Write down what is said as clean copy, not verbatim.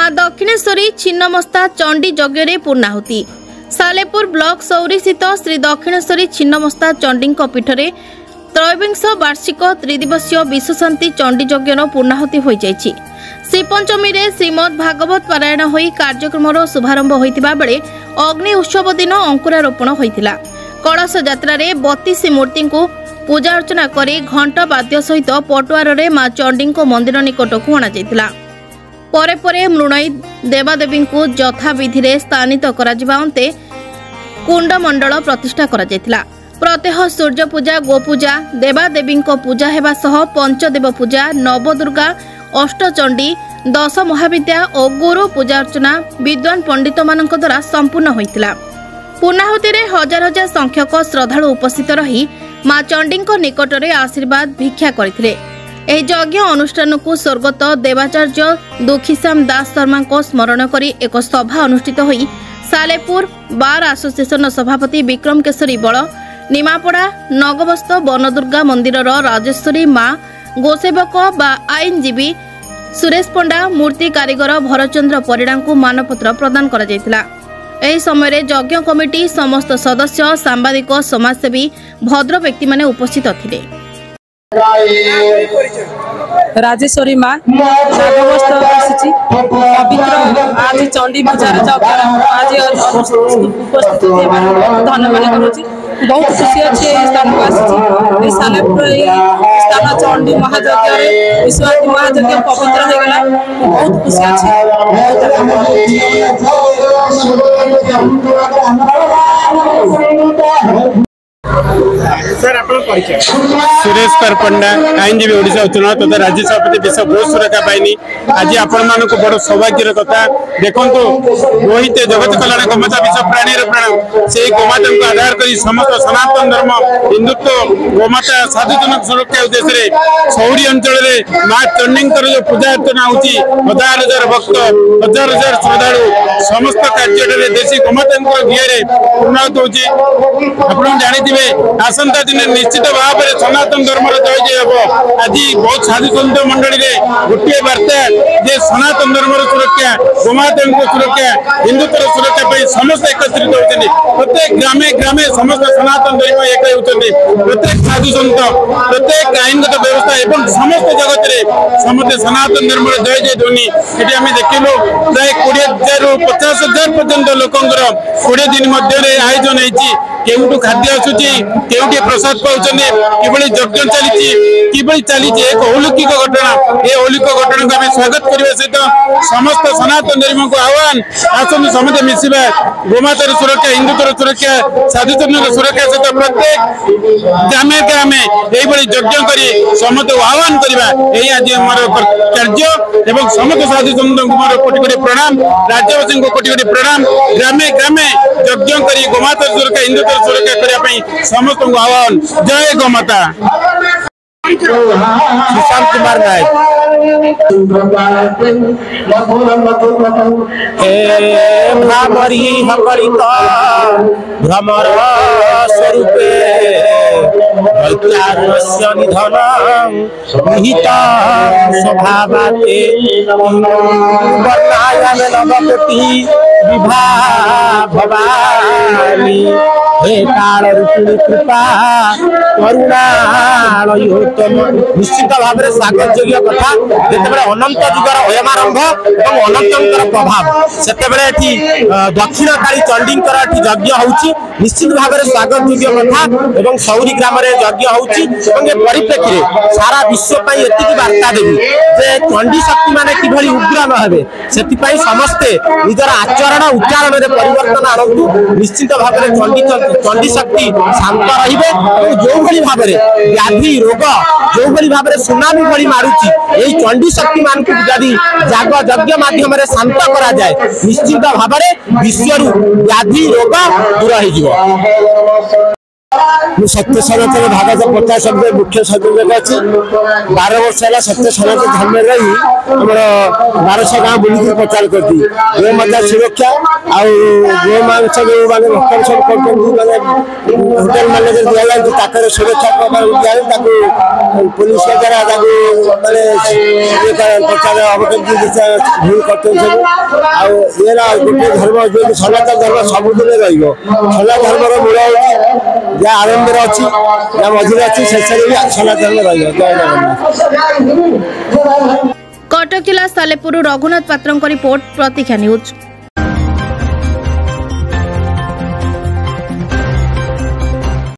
माँ दक्षिणेश्वरी छिन्नमस्ता चंडी यज्ञ पूर्णाहुति। सालेपुर ब्लॉक सौरी स्थित श्री दक्षिणेश्वरी छिन्नमस्ता चंडी पीठरे त्रयोविंश वार्षिक त्रिदिवसीय विश्वशांति चंडी यज्ञर पूर्णाहुति हो जाइछि। श्रीपंचमी रे श्रीमद भागवत पारायण होई कार्यक्रम शुभारंभ होइतिबा बेले अग्नि उत्सव दिन अंकुरारोपण होइतिला। कलश यात्रा रे 32 मूर्ति को पूजा अर्चना करी घंट वाद्य सहित पटुआर रे माँ चंडी मंदिर निकट को अणा जाइतिला। परे परे मृणई देवादेवी को यथा विधि स्थानित कराते कुंडमंडल प्रतिष्ठा करा जाइतिला। प्रत्यह सूर्य पूजा गोपूजा देवादेवी पूजा हेबा सह पंचदेव पूजा नवदुर्गा अष्टचंडी दश महाविद्या और गुरु पूजा अर्चना विद्वान पंडित मान द्वारा संपूर्ण होइतिला। पूर्णाहुति रे हजार हजार संख्यक श्रद्धालु उपस्थित रही माँ चंडी निकट में आशीर्वाद भिक्षा करथिले। एही यज्ञ अनुष्ठान को स्वर्गत देवाचार्य दुखीश्याम दास शर्मा को स्मरण करी एक सभा अनुष्ठित होई सालेपुर बार एसोसिएशन सभापति विक्रम केशरी बल निमापड़ा नगबस्त बनदुर्गा मंदिर राजेश्वरी माँ गोसेवक बा आईनजीवी सुरेश पंडा मूर्ति कारीगर भरचंद्र परिड़ा को मानपत्र प्रदान करा जायतिला। एही समय यज्ञ कमिटी समस्त सदस्य सांबादिक समाजसेवी भद्र व्यक्ति माने उपस्थित थिले। राजेश्वरी माँ नागबस्त आसी पवित्र आज चंडी पूजार आज उपस्थित धन्यवाद करुँच। बहुत खुशी अच्छे स्थान को आसी सालेपुर स्थान चंडी महायज्ञ विश्वशांति महायज्ञ पवित्र हो गला। बहुत खुशी सुरेश पंडा आईनजीवी ओडिशा उच्चन्यायालय तथा राज्य सभापति विश्व गो सुरक्षा बाहिनी आज आपण मानक बड़ सौभाग्यर कथा देखु रोहित जगत कल्याण गोमाता विश्व प्राणी प्राण से गोमाता को आधार कर समस्त सनातन धर्म हिंदुत्व गोमाता साधुजनक सुरक्षा उद्देश्य सौरी अंचल माँ चंडी जो पूजा अर्चना होती हजार हजार भक्त हजार हजार श्रद्धालु समस्त कार्य देशी गोमाता घीरे पूर्णाहुति होती। जानी आसंता दिन निश्चित भाव में सनातन धर्म जय जय हम। आज बहुत साधु सन्त मंडली गोटे वार्ता जे सनातन धर्म सुरक्षा गोमाता सुरक्षा हिंदुत्व सुरक्षा समस्त एकत्रित होती। प्रत्येक ग्रामे ग्रामे समस्त सनातन धर्म एक होती। प्रत्येक साधु सन्त प्रत्येक आईनगत व्यवस्था एवं समस्त जगत में समस्त सनातन धर्म जय जय ध्वनि ये आम देखिलु प्राय 20,000 ରୁ 50,000 पर्यंत लोकंर 20 दिन मध्य आयोजन होती। केउटू खाद्य आसूची केउटी प्रसाद पाउछने किबळी यज्ञ चलीची किबळी चलीची एक अलौकिक घटना ए अलौकिक घटना को हम स्वागत करबे सहित समस्त सनातन धर्म को आह्वान आसन समस्त मिसिबा गोमातार सुरक्षा हिंदुत्वर सुरक्षा साधुजनक सुरक्षा सहित प्रत्येक ग्रामे ग्रामे एई बळी यज्ञ करी समस्त आह्वान करबा एई आज हमर कार्य एवं समस्त साधुजनक को मोर कोटि कोटि प्रणाम राज्यवासी को कोटि कोटि प्रणाम ग्रामे ग्रामे यज्ञ करी गोमातार सुरक्षा हिंदुत्वर सुरक्षा करने समस्त को आह्वान। जय गोमाता। सुशांत कुमार नायक भ्रामरी भ्रमर स्वरूपे निधन निहित स्वभावाते नवकोटि विभा भवानी हे काल रूपिणी कृपा करुणालयोत्तम। निश्चित भाव में स्वागत योग्य कथा जिते अनंत जुगर अयमारंभ और अनंतर प्रभाव से दक्षिण काली चंडी यज्ञ होउची। निश्चित भाव में स्वागत योग्य कथा एवं सौरी ग्राम यज्ञ होउची। परिप्रेक्षी सारा विश्व एति वार्ता देवी जे चंडी शक्ति माने किभली उग्र न हेबे से समस्ते निजर आचरण उच्चारण में परिवर्तन आणतु। निश्चित भाव में चंडी शक्ति शांत रहिबे जो भली भाव में व्याधि रोग जो भली भाव में सुनामी भली मारुची यही चंडी शक्ति मान को यदि जाग यज्ञ माध्यम शांत करा जाए निश्चित भाव में विश्व व्याधि रोग दूर हो। सत्य सनातन भागवत प्रचार समिति मुख्य संयोजक अच्छी 12 वर्ष है सत्य सनातन धर्म रही आम 1200 गाँव बुलिक प्रचार करती गो माता सुरक्षा आउ गो मांस जो मैंने भक्तन सब करते होटेल मान दिया सुरक्षा दिया पुलिस द्वारा प्रचार हम भूल करते सब गोटे धर्म जो सनातन धर्म सबुदिन रनातन धर्म मूल हो जहाँ आरंभ अच्छी जहाँ मझे अच्छी शेष भी सनातन रही जय जगन्नाथ। कटक जिला सालेपुर रघुनाथ पात्र रिपोर्ट प्रतीक्षा न्यूज।